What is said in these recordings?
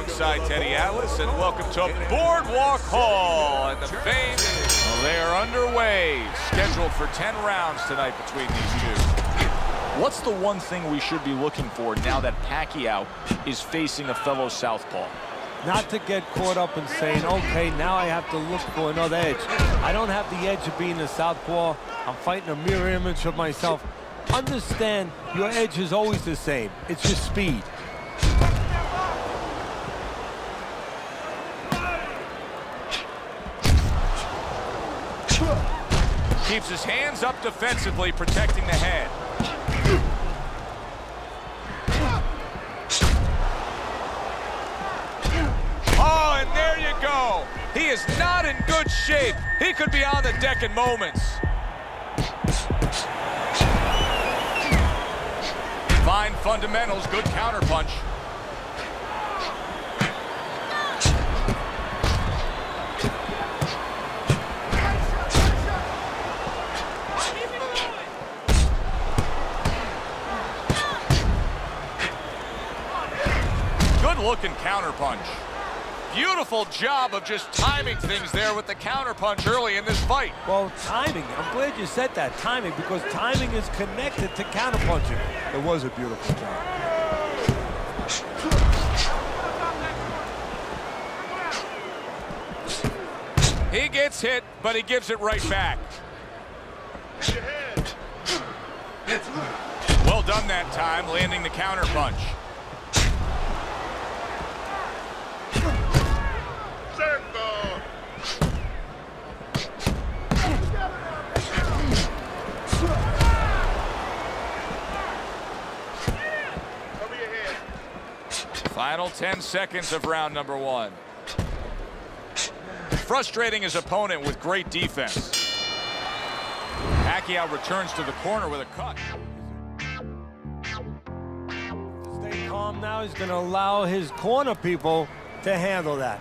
alongside Teddy Atlas, and welcome to Boardwalk Hall. And the fame, they are underway. Scheduled for 10 rounds tonight between these two. What's the one thing we should be looking for now that Pacquiao is facing a fellow southpaw? Not to get caught up in saying, okay, now I have to look for another edge. I don't have the edge of being a southpaw. I'm fighting a mirror image of myself. Understand, your edge is always the same. It's just speed. Keeps his hands up defensively, protecting the head. Oh, and there you go. He is not in good shape. He could be on the deck in moments. Fine fundamentals, good counterpunch. Good-looking counterpunch. Beautiful job of just timing things there with the counterpunch early in this fight. Well, timing. I'm glad you said that, timing, because timing is connected to counterpunching. It was a beautiful job. He gets hit, but he gives it right back. Well done that time, landing the counterpunch. Final 10 seconds of round number one. Frustrating his opponent with great defense. Pacquiao returns to the corner with a cut. Stay calm now. He's going to allow his corner people to handle that.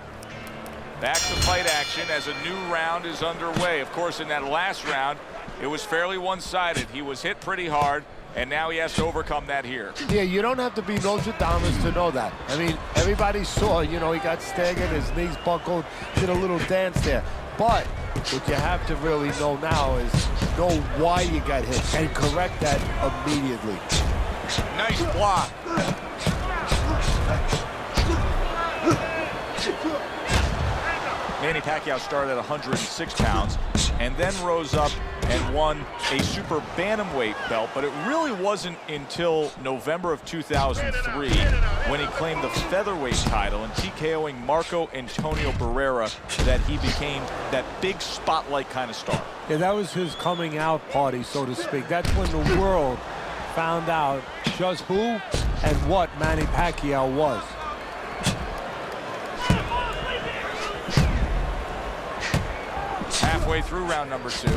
Back to fight action as a new round is underway. Of course, in that last round, it was fairly one-sided. He was hit pretty hard, and now he has to overcome that here. Yeah, you don't have to be Nostradamus to know that. I mean, everybody saw, you know, he got staggered, his knees buckled, did a little dance there. But what you have to really know now is know why you got hit and correct that immediately. Nice block. Manny Pacquiao started at 106 pounds and then rose up and won a super bantamweight belt, but it really wasn't until November of 2003 when he claimed the featherweight title and TKOing Marco Antonio Barrera that he became that big spotlight kind of star. Yeah, that was his coming out party, so to speak. That's when the world found out just who and what Manny Pacquiao was. Halfway through round number two.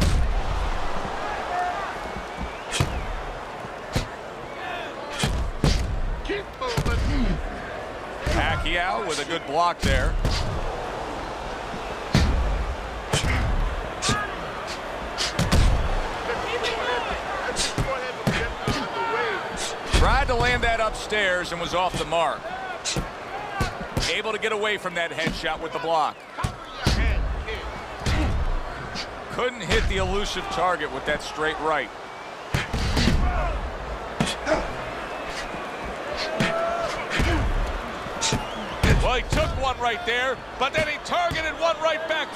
Pacquiao with a good block there. Tried to land that upstairs and was off the mark. Able to get away from that headshot with the block. Couldn't hit the elusive target with that straight right. Well, he took one right there, but then he targeted one right back.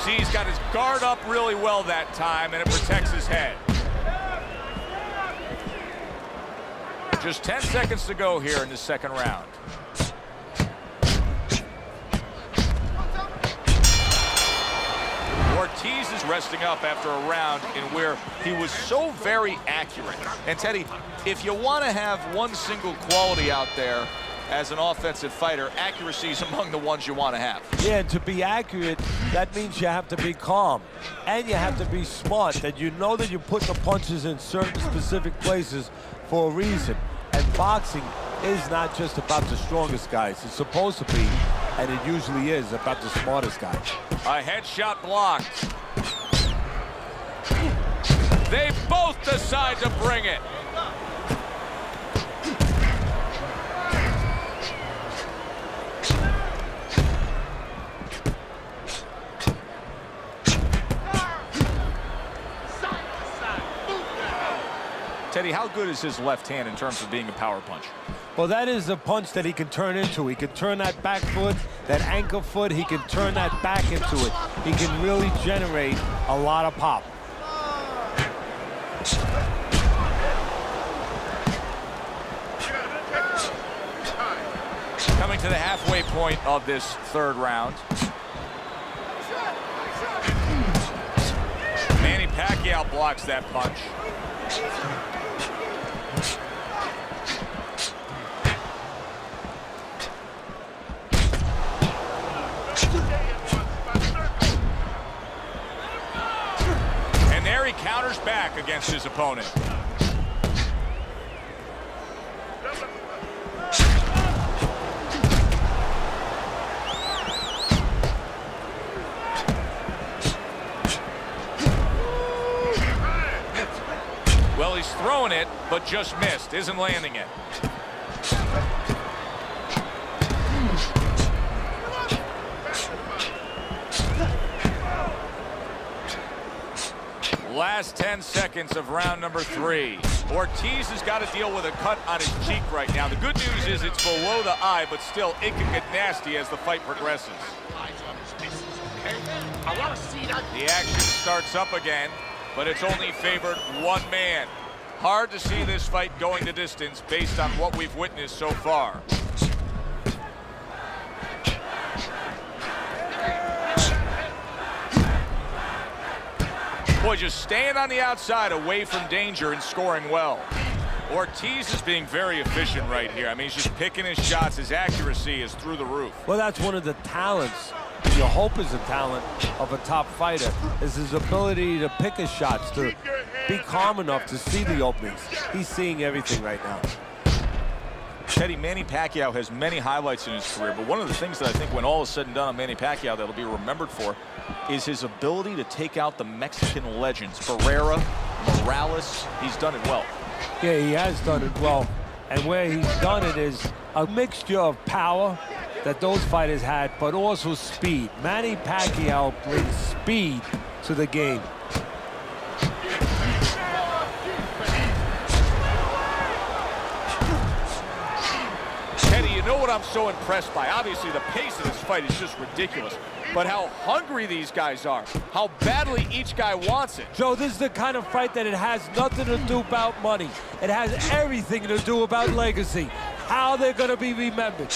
See, he's got his guard up really well that time, and it protects his head. Just 10 seconds to go here in the second round. Ortiz is resting up after a round in where he was so very accurate. And Teddy, if you want to have one single quality out there as an offensive fighter, accuracy is among the ones you want to have. Yeah, to be accurate, that means you have to be calm. And you have to be smart, that you know that you put the punches in certain specific places for a reason. And boxing is not just about the strongest guys. It's supposed to be, and it usually is, about the smartest guys. A headshot blocked. They both decide to bring it. Teddy, how good is his left hand in terms of being a power punch? Well, that is a punch that he can turn into. He can turn that back foot, that ankle foot, he can turn that back into it. He can really generate a lot of pop. Coming to the halfway point of this third round. Manny Pacquiao blocks that punch. And there he counters back against his opponent. Well, he's throwing it, but just missed. Isn't landing it. Last 10 seconds of round number 3. Ortiz has got to deal with a cut on his cheek right now. The good news is it's below the eye, but still, it can get nasty as the fight progresses. The action starts up again, but it's only favored one man. Hard to see this fight going the distance based on what we've witnessed so far. Boy, just staying on the outside away from danger and scoring well. Ortiz is being very efficient right here. I mean, he's just picking his shots. His accuracy is through the roof. Well, that's one of the talents. You hope is a talent of a top fighter, is his ability to pick his shots, to be calm enough to see the openings. He's seeing everything right now. Teddy, Manny Pacquiao has many highlights in his career, but one of the things that I think when all is said and done on Manny Pacquiao that'll be remembered for is his ability to take out the Mexican legends. Barrera, Morales, he's done it well. Yeah, he has done it well. And where he's done it is a mixture of power that those fighters had, but also speed. Manny Pacquiao brings speed to the game. Teddy, you know what I'm so impressed by? Obviously, the pace of this fight is just ridiculous, but how hungry these guys are, how badly each guy wants it. Joe, this is the kind of fight that it has nothing to do about money. It has everything to do about legacy, how they're going to be remembered.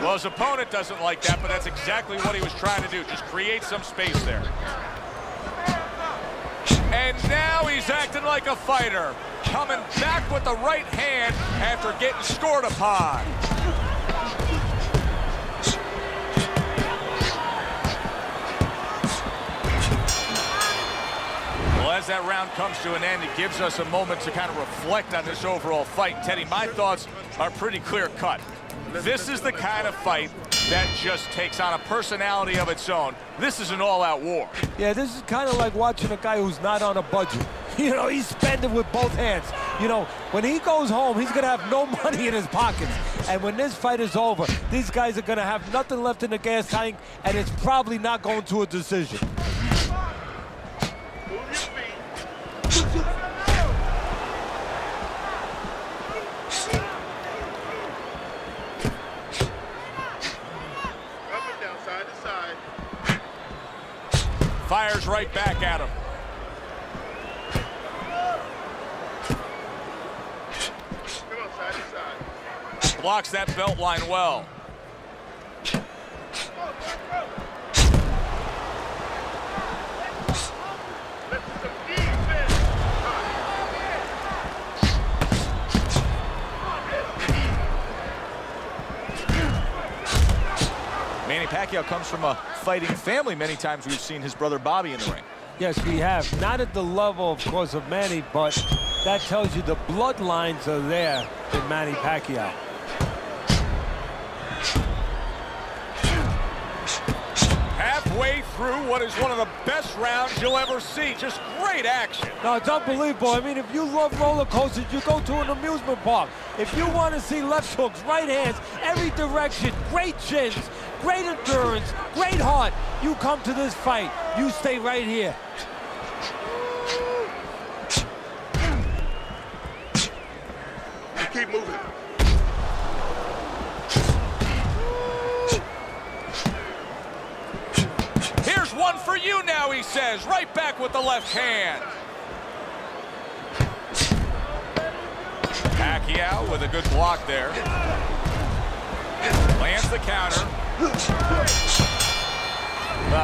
Well, his opponent doesn't like that, but that's exactly what he was trying to do, just create some space there. And now he's acting like a fighter, coming back with the right hand after getting scored upon. Well, as that round comes to an end, it gives us a moment to kind of reflect on this overall fight. Teddy, my thoughts are pretty clear-cut. This is the kind of fight that just takes on a personality of its own. This is an all-out war. Yeah, this is kind of like watching a guy who's not on a budget. You know, he's spending with both hands. You know, when he goes home, he's going to have no money in his pockets. And when this fight is over, these guys are going to have nothing left in the gas tank, and it's probably not going to a decision. Fires right back at him. Come on, side to side. Blocks that belt line well. Manny Pacquiao comes from a fighting family. Many times we've seen his brother Bobby in the ring. Yes, we have. Not at the level, of course, of Manny, but that tells you the bloodlines are there in Manny Pacquiao. Halfway through what is one of the best rounds you'll ever see. Just great action. No, it's unbelievable. I mean, if you love roller coasters, you go to an amusement park. If you want to see left hooks, right hands, every direction, great chins, great endurance, great heart, you come to this fight. You stay right here. Keep moving. Here's one for you now, he says. Right back with the left hand. Pacquiao with a good block there. Lands the counter.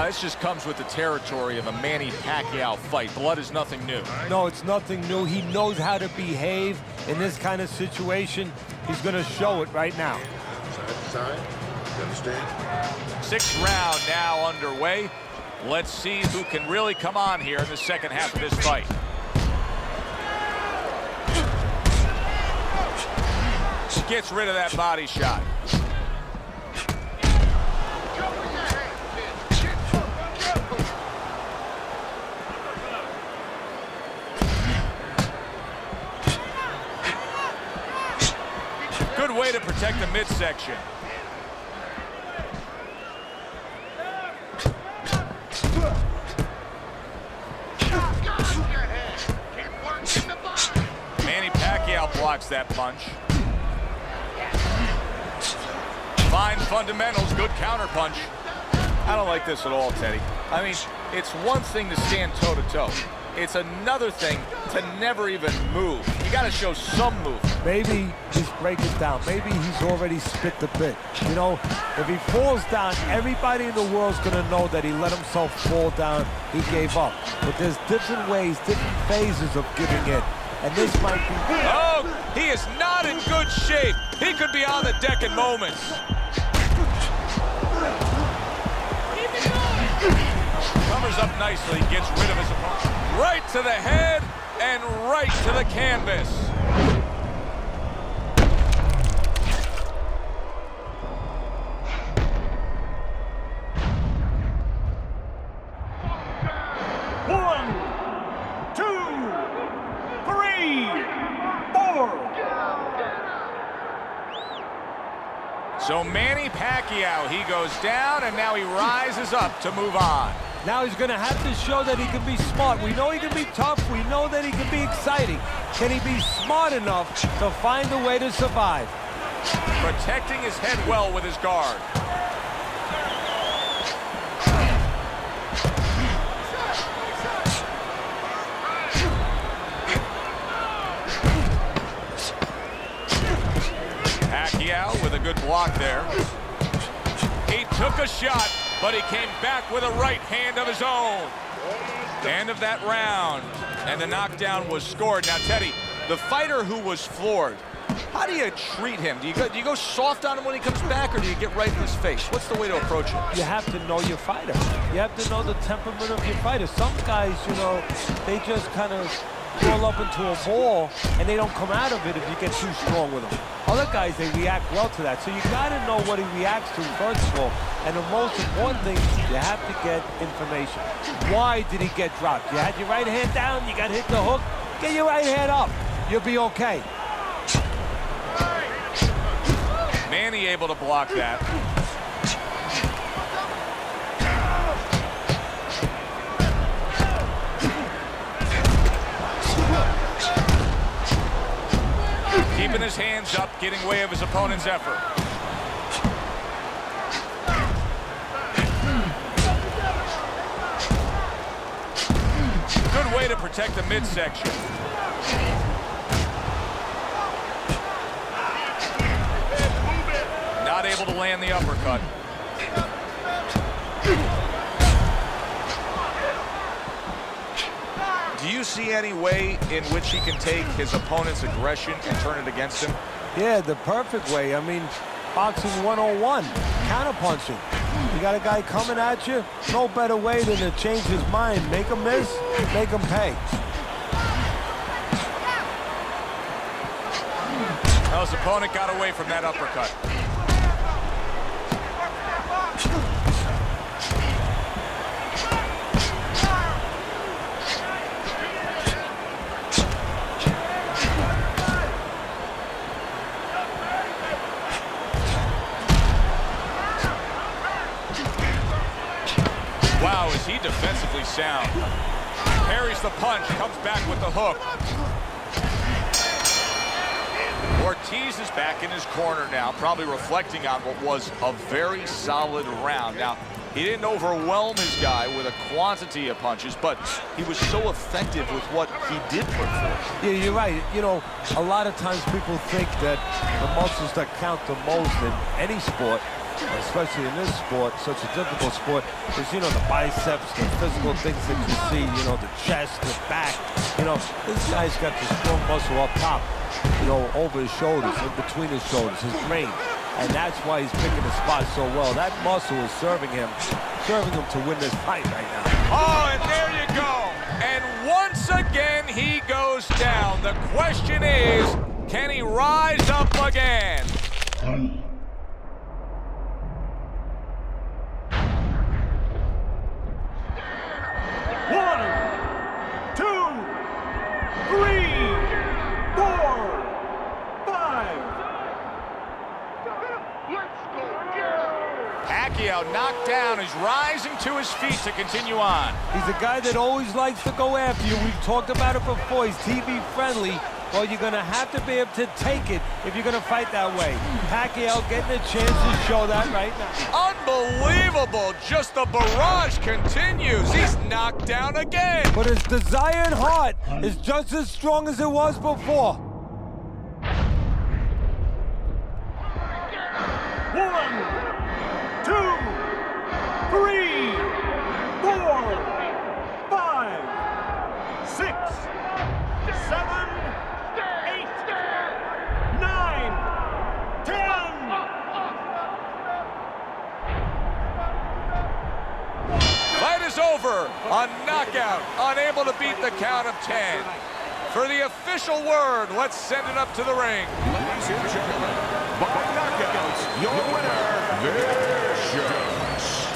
This just comes with the territory of a Manny Pacquiao fight. Blood is nothing new. No, it's nothing new. He knows how to behave in this kind of situation. He's going to show it right now. Side to side. You understand? Sixth round now underway. Let's see who can really come on here in the second half of this fight. Gets rid of that body shot. Good way to protect the midsection. Manny Pacquiao blocks that punch. Fine fundamentals, good counter punch. I don't like this at all, Teddy. I mean, it's one thing to stand toe-to-toe. It's another thing to never even move. You got to show some movement. Maybe he's breaking down. Maybe he's already spit the bit. You know, if he falls down, everybody in the world's going to know that he let himself fall down. He gave up. But there's different ways, different phases of giving in. And this might be... Oh, he is not in good shape. He could be on the deck in moments. Covers up nicely, gets rid of his opponent. Right to the head and right to the canvas. One, two, three, four. So Manny Pacquiao, he goes down and now he rises up to move on. Now he's going to have to show that he can be smart. We know he can be tough. We know that he can be exciting. Can he be smart enough to find a way to survive? Protecting his head well with his guard. Pacquiao with a good block there. He took a shot, but he came back with a right hand of his own. End of that round, and the knockdown was scored. Now, Teddy, the fighter who was floored, how do you treat him? Do you go soft on him when he comes back, or do you get right in his face? What's the way to approach it? You have to know your fighter. You have to know the temperament of your fighter. Some guys, you know, they just kind of roll up into a ball, and they don't come out of it if you get too strong with them. Other guys, they react well to that. So you got to know what he reacts to, first of all. And the most important thing, you have to get information. Why did he get dropped? You had your right hand down, you got hit the hook. Get your right hand up. You'll be okay. Manny able to block that. Keeping his hands up, getting way of his opponent's effort. Good way to protect the midsection. Not able to land the uppercut. Do you see any way in which he can take his opponent's aggression and turn it against him? Yeah, the perfect way. I mean, boxing 101, counterpunching. You got a guy coming at you, no better way than to change his mind. Make him miss, make him pay. Well, his opponent got away from that uppercut. he defensively sound. Parries the punch, comes back with the hook. Ortiz is back in his corner now, probably reflecting on what was a very solid round. Now, he didn't overwhelm his guy with a quantity of punches, but he was so effective with what he did put forth. Yeah, you're right. You know, a lot of times people think that the muscles that count the most in any sport, especially in this sport, such a difficult sport, is, you know, the biceps, the physical things that you see, you know, the chest, the back. You know, this guy's got the strong muscle up top, you know, over his shoulders, in between his shoulders, his brain. And that's why he's picking the spot so well. That muscle is serving him to win this fight right now. Oh, and there you go. And once again, he goes down. The question is, can he rise up again? One, two, three, four, five. Pacquiao knocked down, is rising to his feet to continue on. He's a guy that always likes to go after you. We've talked about it before. He's TV friendly. Well, you're going to have to be able to take it if you're going to fight that way. Pacquiao getting a chance to show that right now. Unbelievable. Just the barrage continues. He's knocked down again. But his desire and heart is just as strong as it was before. One, two, three, four, five, six, seven, 9, 10. Fight is over. A knockout. Unable to beat the count of 10. For the official word, let's send it up to the ring. Ladies and gentlemen, by knockout, your winner, Vicious.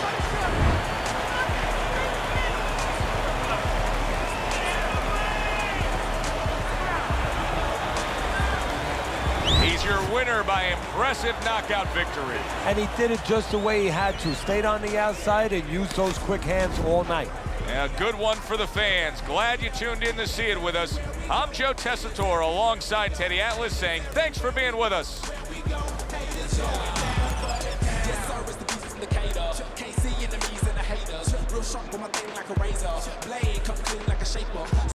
He's your winner by impressive knockout victory. And he did it just the way he had to. Stayed on the outside and used those quick hands all night. Yeah, a good one for the fans. Glad you tuned in to see it with us. I'm Joe Tessitore alongside Teddy Atlas saying thanks for being with us. Can't see enemies and the haters. Real sharp on my thing like a razor. Blade cut clean like a shaper.